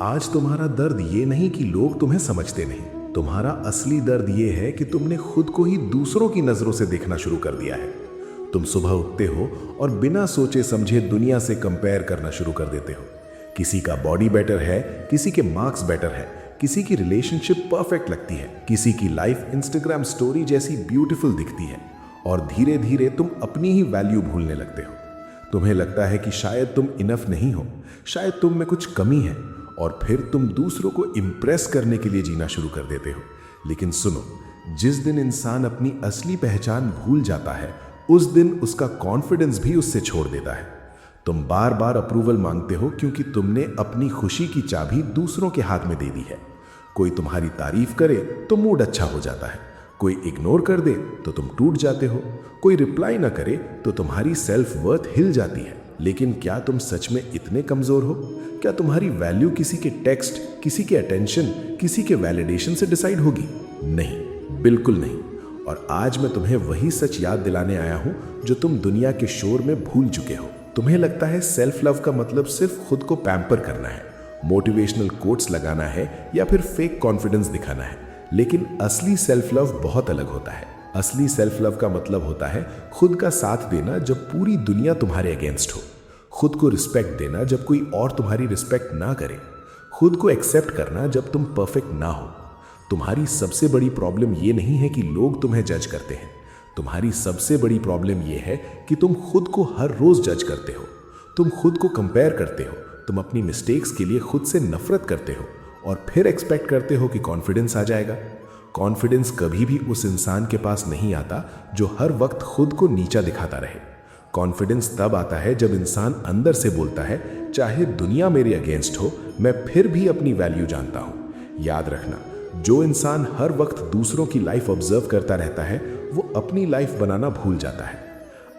आज तुम्हारा दर्द ये नहीं कि लोग तुम्हें समझते नहीं, तुम्हारा असली दर्द ये है कि तुमने खुद को ही दूसरों की नजरों से देखना शुरू कर दिया है। तुम सुबह उठते हो और बिना सोचे समझे दुनिया से कंपेयर करना शुरू कर देते हो। किसी का बॉडी बेटर है, किसी के मार्क्स बेटर है, किसी की रिलेशनशिप परफेक्ट लगती है, किसी की लाइफ इंस्टाग्राम स्टोरी जैसी ब्यूटीफुल दिखती है, और धीरे धीरे तुम अपनी ही वैल्यू भूलने लगते हो। तुम्हें लगता है कि शायद तुम इनफ नहीं हो, शायद तुम में कुछ कमी है, और फिर तुम दूसरों को इम्प्रेस करने के लिए जीना शुरू कर देते हो। लेकिन सुनो, जिस दिन इंसान अपनी असली पहचान भूल जाता है, उस दिन उसका कॉन्फिडेंस भी उससे छोड़ देता है। तुम बार बार अप्रूवल मांगते हो क्योंकि तुमने अपनी खुशी की चाबी दूसरों के हाथ में दे दी है। कोई तुम्हारी तारीफ करे तो मूड अच्छा हो जाता है, कोई इग्नोर कर दे तो तुम टूट जाते हो, कोई रिप्लाई ना करे तो तुम्हारी सेल्फ वर्थ हिल जाती है। लेकिन क्या तुम सच में इतने कमजोर हो? क्या तुम्हारी वैल्यू किसी के टेक्स्ट, किसी के अटेंशन, किसी के वैलिडेशन से डिसाइड होगी? नहीं, बिल्कुल नहीं। और आज मैं तुम्हें वही सच याद दिलाने आया हूं जो तुम दुनिया के शोर में भूल चुके हो। तुम्हें लगता है सेल्फ लव का मतलब सिर्फ खुद को पैम्पर करना है, मोटिवेशनल कोट्स लगाना है या फिर फेक कॉन्फिडेंस दिखाना है। लेकिन असली सेल्फ लव बहुत अलग होता है। असली सेल्फ लव का मतलब होता है खुद का साथ देना जब पूरी दुनिया तुम्हारे अगेंस्ट हो, खुद को रिस्पेक्ट देना जब कोई और तुम्हारी रिस्पेक्ट ना करे, खुद को एक्सेप्ट करना जब तुम परफेक्ट ना हो। तुम्हारी सबसे बड़ी प्रॉब्लम ये नहीं है कि लोग तुम्हें जज करते हैं, तुम्हारी सबसे बड़ी प्रॉब्लम ये है कि तुम खुद को हर रोज जज करते हो, तुम खुद को कंपेयर करते हो, तुम अपनी मिस्टेक्स के लिए खुद से नफरत करते हो और फिर एक्सपेक्ट करते हो कि कॉन्फिडेंस आ जाएगा। कॉन्फिडेंस कभी भी उस इंसान के पास नहीं आता जो हर वक्त खुद को नीचा दिखाता रहे। कॉन्फिडेंस तब आता है जब इंसान अंदर से बोलता है, चाहे दुनिया मेरे अगेंस्ट हो, मैं फिर भी अपनी वैल्यू जानता हूं। याद रखना, जो इंसान हर वक्त दूसरों की लाइफ ऑब्जर्व करता रहता है, वो अपनी लाइफ बनाना भूल जाता है।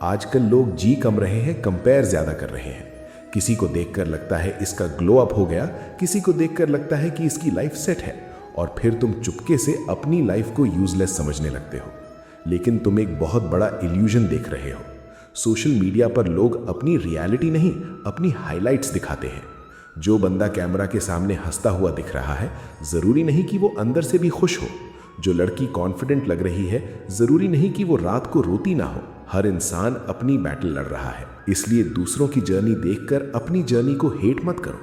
आजकल लोग जी कम रहे हैं, कंपेयर ज्यादा कर रहे हैं। किसी को देखकर लगता है इसका ग्लो अप हो गया, किसी को देखकर लगता है कि इसकी लाइफ सेट है, और फिर तुम चुपके से अपनी लाइफ को यूजलेस समझने लगते हो। लेकिन तुम एक बहुत बड़ा इल्यूजन देख रहे हो। सोशल मीडिया पर लोग अपनी रियलिटी नहीं, अपनी हाइलाइट्स दिखाते हैं। जो बंदा कैमरा के सामने हंसता हुआ दिख रहा है, जरूरी नहीं कि वो अंदर से भी खुश हो। जो लड़की कॉन्फिडेंट लग रही है, जरूरी नहीं कि वो रात को रोती ना हो। हर इंसान अपनी बैटल लड़ रहा है, इसलिए दूसरों की जर्नी देखकर अपनी जर्नी को हेट मत करो।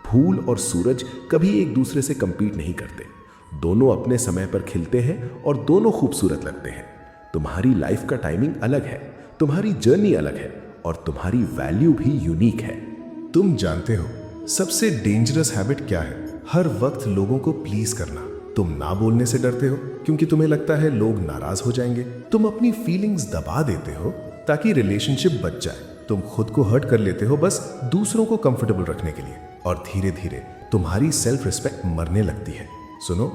फूल और सूरज कभी एक दूसरे से कंपीट नहीं करते, दोनों अपने समय पर खिलते हैं और दोनों खूबसूरत लगते हैं। तुम्हारी लाइफ का टाइमिंग अलग है, तुम्हारी जर्नी अलग है, और तुम्हारी वैल्यू भी यूनिक है। तुम जानते हो सबसे डेंजरस हैबिट क्या है? हर वक्त लोगों को प्लीज करना। तुम ना बोलने से डरते हो क्योंकि तुम्हें लगता है लोग नाराज हो जाएंगे। तुम अपनी फीलिंग्स दबा देते हो ताकि रिलेशनशिप बच जाए। तुम खुद को हर्ट कर लेते हो बस दूसरों को कंफर्टेबल रखने के लिए, और धीरे धीरे तुम्हारी सेल्फ रिस्पेक्ट मरने लगती है। सुनो,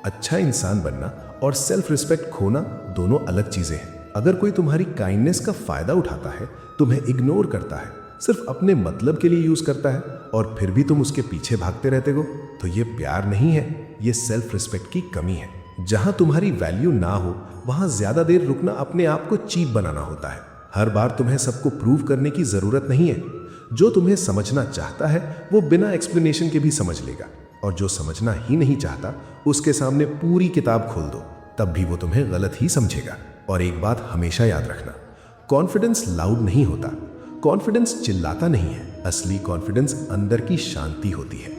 अच्छा इंसान बनना और सेल्फ रिस्पेक्ट खोना दोनों अलग चीजें हैं। अगर कोई तुम्हारी काइंडनेस का फायदा उठाता है, तुम्हें इग्नोर करता है, सिर्फ अपने मतलब के लिए यूज करता है, और फिर भी तुम उसके पीछे भागते रहते हो, तो ये प्यार नहीं है, ये सेल्फ रिस्पेक्ट की कमी है। जहां तुम्हारी वैल्यू ना हो, वहां ज्यादा देर रुकना अपने आप को चीप बनाना होता है। हर बार तुम्हें सबको प्रूव करने की जरूरत नहीं है। जो तुम्हें समझना चाहता है वो बिना एक्सप्लेनेशन के भी समझ लेगा, और जो समझना ही नहीं चाहता उसके सामने पूरी किताब खोल दो, तब भी वो तुम्हें गलत ही समझेगा। और एक बात हमेशा याद रखना, कॉन्फिडेंस लाउड नहीं होता, कॉन्फिडेंस चिल्लाता नहीं है। असली कॉन्फिडेंस अंदर की शांति होती है,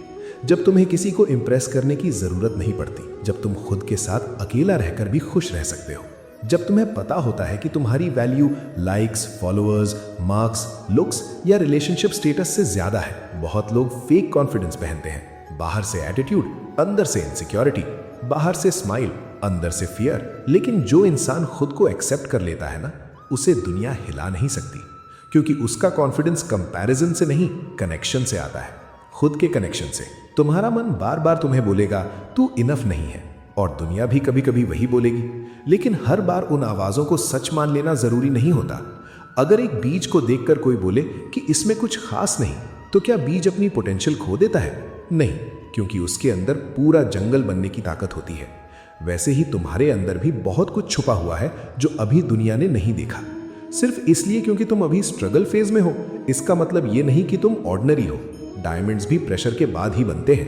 जब तुम्हें किसी को इंप्रेस करने की जरूरत नहीं पड़ती, जब तुम खुद के साथ अकेला रहकर भी खुश रह सकते हो, जब तुम्हें पता होता है कि तुम्हारी value likes, followers, marks, looks या रिलेशनशिप स्टेटस से ज्यादा है। बहुत लोग फेक कॉन्फिडेंस पहनते हैं, बाहर से एटीट्यूड, अंदर से इनसिक्योरिटी, बाहर से स्माइल, अंदर से फियर। लेकिन जो इंसान खुद को एक्सेप्ट कर लेता है ना, उसे दुनिया हिला नहीं सकती, क्योंकि उसका कॉन्फिडेंस कंपैरिजन से नहीं, कनेक्शन से आता है, खुद के कनेक्शन से। तुम्हारा मन बार बार तुम्हें बोलेगा तू इनफ नहीं है, और दुनिया भी कभी कभी वही बोलेगी। लेकिन हर बार उन आवाजों को सच मान लेना जरूरी नहीं होता। अगर एक बीज को देखकर कोई बोले कि इसमें कुछ खास नहीं, तो क्या बीज अपनी पोटेंशियल खो देता है? नहीं, क्योंकि उसके अंदर पूरा जंगल बनने की ताकत होती है। वैसे ही तुम्हारे अंदर भी बहुत कुछ छुपा हुआ है जो अभी दुनिया ने नहीं देखा। सिर्फ इसलिए क्योंकि तुम अभी स्ट्रगल फेज में हो, इसका मतलब ये नहीं कि तुम ऑर्डिनरी हो। डायमंड्स भी प्रेशर के बाद ही बनते हैं।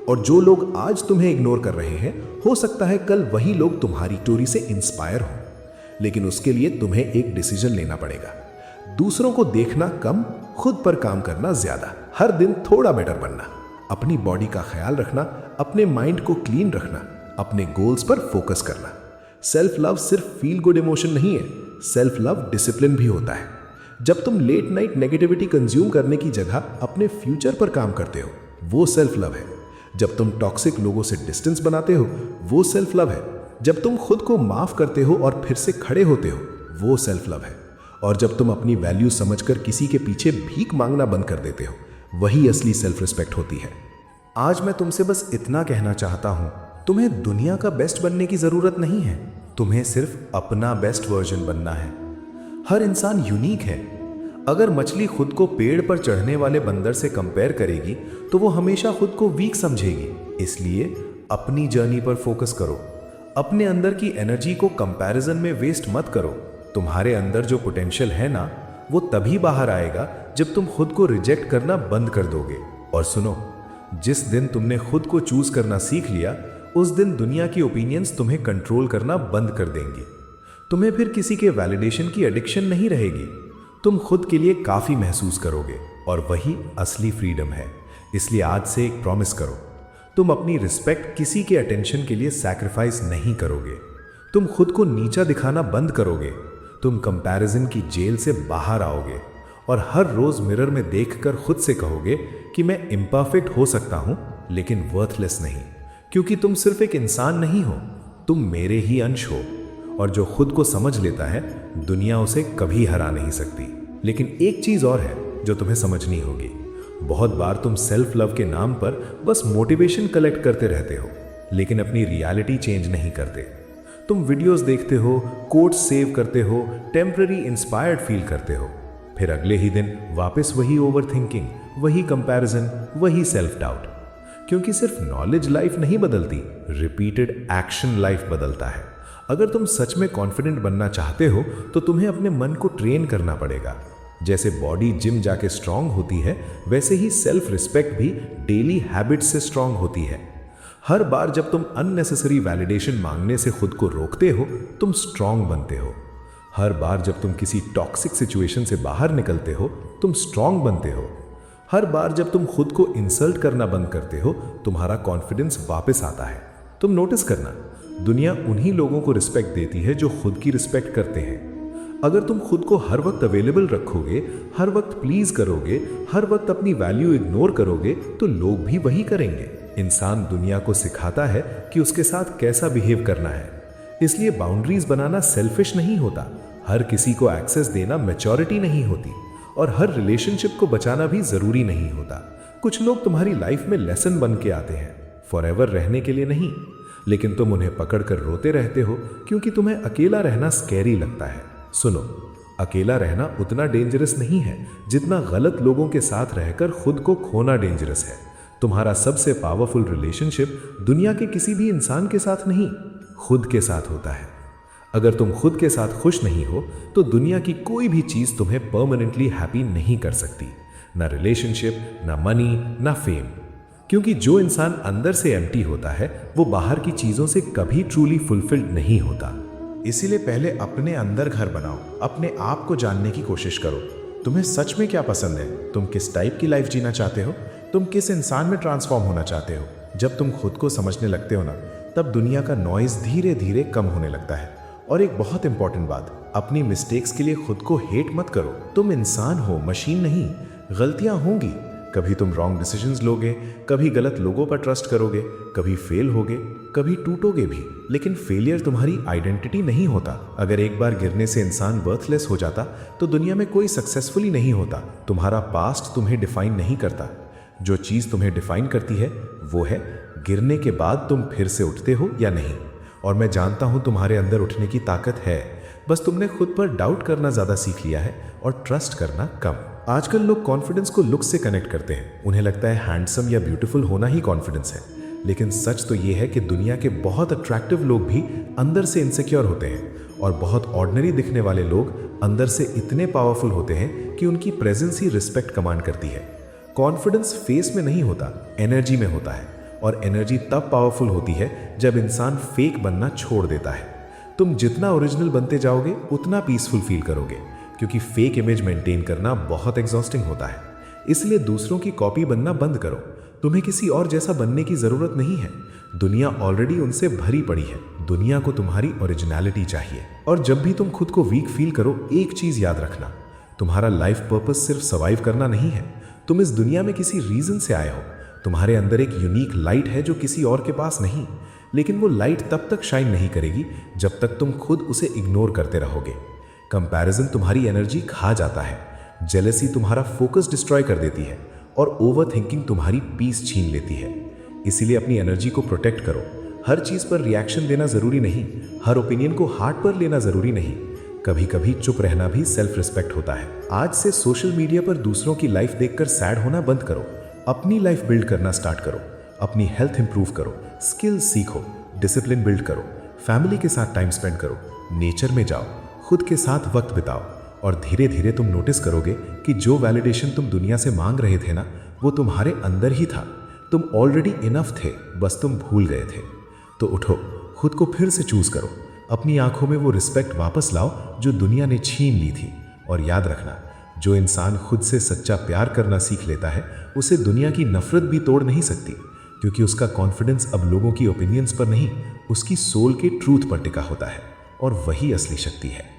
और जो लोग आज तुम्हें इग्नोर कर रहे हैं, हो सकता है कल वही लोग तुम्हारी स्टोरी से इंस्पायर हो। लेकिन उसके लिए तुम्हें एक डिसीजन लेना पड़ेगा। दूसरों को देखना कम, खुद पर काम करना ज्यादा। हर दिन थोड़ा बेटर बनना, अपनी बॉडी का ख्याल रखना, अपने माइंड को क्लीन रखना, अपने गोल्स पर फोकस करना। सेल्फ लव सिर्फ फील गुड इमोशन नहीं है, सेल्फ लव डिसिप्लिन भी होता है। जब तुम लेट नाइट नेगेटिविटी कंज्यूम करने की जगह अपने फ्यूचर पर काम करते हो, वो सेल्फ लव है। जब तुम टॉक्सिक लोगों से डिस्टेंस बनाते हो, वो सेल्फ लव है। जब तुम खुद को माफ करते हो और फिर से खड़े होते हो, वो सेल्फ लव है। और जब तुम अपनी वैल्यू समझकर किसी के पीछे भीख मांगना बंद कर देते हो, वही असली सेल्फ रिस्पेक्ट होती है। आज मैं तुमसे बस इतना कहना चाहता हूं, तुम्हें दुनिया का बेस्ट बनने की जरूरत नहीं है, तुम्हें सिर्फ अपना बेस्ट वर्जन बनना है। हर इंसान यूनिक है। अगर मछली खुद को पेड़ पर चढ़ने वाले बंदर से कंपेयर करेगी तो वो हमेशा खुद को वीक समझेगी। इसलिए अपनी जर्नी पर फोकस करो। अपने अंदर की एनर्जी को कंपैरिजन में वेस्ट मत करो। तुम्हारे अंदर जो पोटेंशियल है ना, वो तभी बाहर आएगा जब तुम खुद को रिजेक्ट करना बंद कर दोगे। और सुनो, जिस दिन तुमने खुद को चूज करना सीख लिया, उस दिन दुनिया की ओपिनियंस तुम्हें कंट्रोल करना बंद कर देंगी। तुम्हें फिर किसी के वैलिडेशन की एडिक्शन नहीं रहेगी। तुम खुद के लिए काफी महसूस करोगे और वही असली फ्रीडम है। इसलिए आज से एक प्रॉमिस करो, तुम अपनी रिस्पेक्ट किसी के अटेंशन के लिए सैक्रिफाइस नहीं करोगे। तुम खुद को नीचा दिखाना बंद करोगे। तुम कंपैरिजन की जेल से बाहर आओगे और हर रोज मिरर में देखकर खुद से कहोगे कि मैं इम्परफेक्ट हो सकता हूं, लेकिन वर्थलेस नहीं। क्योंकि तुम सिर्फ एक इंसान नहीं हो, तुम मेरे ही अंश हो। और जो खुद को समझ लेता है, दुनिया उसे कभी हरा नहीं सकती। लेकिन एक चीज और है जो तुम्हें समझनी होगी। बहुत बार तुम सेल्फ लव के नाम पर बस मोटिवेशन कलेक्ट करते रहते हो, लेकिन अपनी रियलिटी चेंज नहीं करते। तुम वीडियोस देखते हो, कोट्स सेव करते हो, टेम्पररी इंस्पायर्ड फील करते हो, फिर अगले ही दिन वापस वही ओवर थिंकिंग, वही कंपैरिजन, वही सेल्फ डाउट। क्योंकि सिर्फ नॉलेज लाइफ नहीं बदलती, रिपीटेड एक्शन लाइफ बदलता है। अगर तुम सच में कॉन्फिडेंट बनना चाहते हो तो तुम्हें अपने मन को ट्रेन करना पड़ेगा। जैसे बॉडी जिम जाके स्ट्रांग होती है, वैसे ही सेल्फ रिस्पेक्ट भी डेली हैबिट से स्ट्रांग होती है। हर बार जब तुम अननेसेसरी वैलिडेशन मांगने से खुद को रोकते हो, तुम स्ट्रांग बनते हो। हर बार जब तुम किसी टॉक्सिक सिचुएशन से बाहर निकलते हो, तुम स्ट्रांग बनते हो। हर बार जब तुम खुद को इंसल्ट करना बंद करते हो, तुम्हारा कॉन्फिडेंस वापस आता है। तुम नोटिस करना, दुनिया उन्हीं लोगों को रिस्पेक्ट देती है जो खुद की रिस्पेक्ट करते हैं। अगर तुम खुद को हर वक्त अवेलेबल रखोगे, हर वक्त प्लीज करोगे, हर वक्त अपनी वैल्यू इग्नोर करोगे, तो लोग भी वही करेंगे। इंसान दुनिया को सिखाता है कि उसके साथ कैसा बिहेव करना है। इसलिए बाउंड्रीज बनाना सेल्फिश नहीं होता, हर किसी को एक्सेस देना मैच्योरिटी नहीं होती, और हर रिलेशनशिप को बचाना भी जरूरी नहीं होता। कुछ लोग तुम्हारी लाइफ में लेसन बन के आते हैं, फॉरएवर रहने के लिए नहीं, लेकिन तुम उन्हें पकड़कर रोते रहते हो क्योंकि तुम्हें अकेला रहना स्कैरी लगता है। सुनो, अकेला रहना उतना डेंजरस नहीं है जितना गलत लोगों के साथ रहकर खुद को खोना डेंजरस है। तुम्हारा सबसे पावरफुल रिलेशनशिप दुनिया के किसी भी इंसान के साथ नहीं, खुद के साथ होता है। अगर तुम खुद के साथ खुश नहीं हो तो दुनिया की कोई भी चीज तुम्हें परमानेंटली हैप्पी नहीं कर सकती, ना रिलेशनशिप, ना मनी, ना फेम। क्योंकि जो इंसान अंदर से एम्प्टी होता है, वो बाहर की चीजों से कभी ट्रूली फुलफिल्ड नहीं होता। इसीलिए पहले अपने अंदर घर बनाओ, अपने आप को जानने की कोशिश करो। तुम्हें सच में क्या पसंद है? तुम किस टाइप की लाइफ जीना चाहते हो? तुम किस इंसान में ट्रांसफॉर्म होना चाहते हो? जब तुम खुद को समझने लगते हो ना, तब दुनिया का नॉइज धीरे धीरे कम होने लगता है। और एक बहुत इंपॉर्टेंट बात, अपनी मिस्टेक्स के लिए खुद को हेट मत करो। तुम इंसान हो, मशीन नहीं। गलतियां होंगी, कभी तुम रॉन्ग डिसीजंस लोगे, कभी गलत लोगों पर ट्रस्ट करोगे, कभी फेल होगे, कभी टूटोगे भी। लेकिन फेलियर तुम्हारी आइडेंटिटी नहीं होता। अगर एक बार गिरने से इंसान वर्थलेस हो जाता तो दुनिया में कोई सक्सेसफुली नहीं होता। तुम्हारा पास्ट तुम्हें डिफाइन नहीं करता। जो चीज़ तुम्हें डिफाइन करती है वो है गिरने के बाद तुम फिर से उठते हो या नहीं। और मैं जानता हूं तुम्हारे अंदर उठने की ताकत है, बस तुमने खुद पर डाउट करना ज़्यादा सीख लिया है और ट्रस्ट करना कम। आजकल लोग कॉन्फिडेंस को लुक से कनेक्ट करते हैं। उन्हें लगता है हैंडसम या ब्यूटीफुल होना ही कॉन्फिडेंस है। लेकिन सच तो ये है कि दुनिया के बहुत अट्रैक्टिव लोग भी अंदर से इनसिक्योर होते हैं, और बहुत ऑर्डिनरी दिखने वाले लोग अंदर से इतने पावरफुल होते हैं कि उनकी प्रेजेंस ही रिस्पेक्ट कमांड करती है। कॉन्फिडेंस फेस में नहीं होता, एनर्जी में होता है। और एनर्जी तब पावरफुल होती है जब इंसान फेक बनना छोड़ देता है। तुम जितना ओरिजिनल बनते जाओगे उतना पीसफुल फील करोगे, क्योंकि फेक इमेज मेंटेन करना बहुत एग्जॉस्टिंग होता है। इसलिए दूसरों की कॉपी बनना बंद करो। तुम्हें किसी और जैसा बनने की जरूरत नहीं है। दुनिया ऑलरेडी उनसे भरी पड़ी है। दुनिया को तुम्हारी ओरिजिनलिटी चाहिए। और जब भी तुम खुद को वीक फील करो, एक चीज याद रखना, तुम्हारा लाइफ पर्पस सिर्फ सर्वाइव करना नहीं है। तुम इस दुनिया में किसी रीजन से आए हो। तुम्हारे अंदर एक यूनिक लाइट है जो किसी और के पास नहीं, लेकिन वो लाइट तब तक शाइन नहीं करेगी जब तक तुम खुद उसे इग्नोर करते रहोगे। कंपैरिजन तुम्हारी एनर्जी खा जाता है, जेलसी तुम्हारा फोकस डिस्ट्रॉय कर देती है और ओवर थिंकिंग तुम्हारी पीस छीन लेती है। इसीलिए अपनी एनर्जी को प्रोटेक्ट करो। हर चीज पर रिएक्शन देना जरूरी नहीं, हर ओपिनियन को हार्ट पर लेना जरूरी नहीं। कभी कभी चुप रहना भी सेल्फ रिस्पेक्ट होता है। आज से सोशल मीडिया पर दूसरों की लाइफ देखकर सैड होना बंद करो। अपनी लाइफ बिल्ड करना स्टार्ट करो। अपनी हेल्थ इंप्रूव करो, स्किल्स सीखो, डिसिप्लिन बिल्ड करो, फैमिली के साथ टाइम स्पेंड करो, नेचर में जाओ, खुद के साथ वक्त बिताओ और धीरे धीरे तुम नोटिस करोगे कि जो वैलिडेशन तुम दुनिया से मांग रहे थे ना, वो तुम्हारे अंदर ही था। तुम ऑलरेडी इनफ थे, बस तुम भूल गए थे। तो उठो, खुद को फिर से चूज करो। अपनी आंखों में वो रिस्पेक्ट वापस लाओ जो दुनिया ने छीन ली थी। और याद रखना, जो इंसान खुद से सच्चा प्यार करना सीख लेता है, उसे दुनिया की नफरत भी तोड़ नहीं सकती, क्योंकि उसका कॉन्फिडेंस अब लोगों की ओपिनियंस पर नहीं, उसकी सोल के ट्रूथ पर टिका होता है। और वही असली शक्ति है।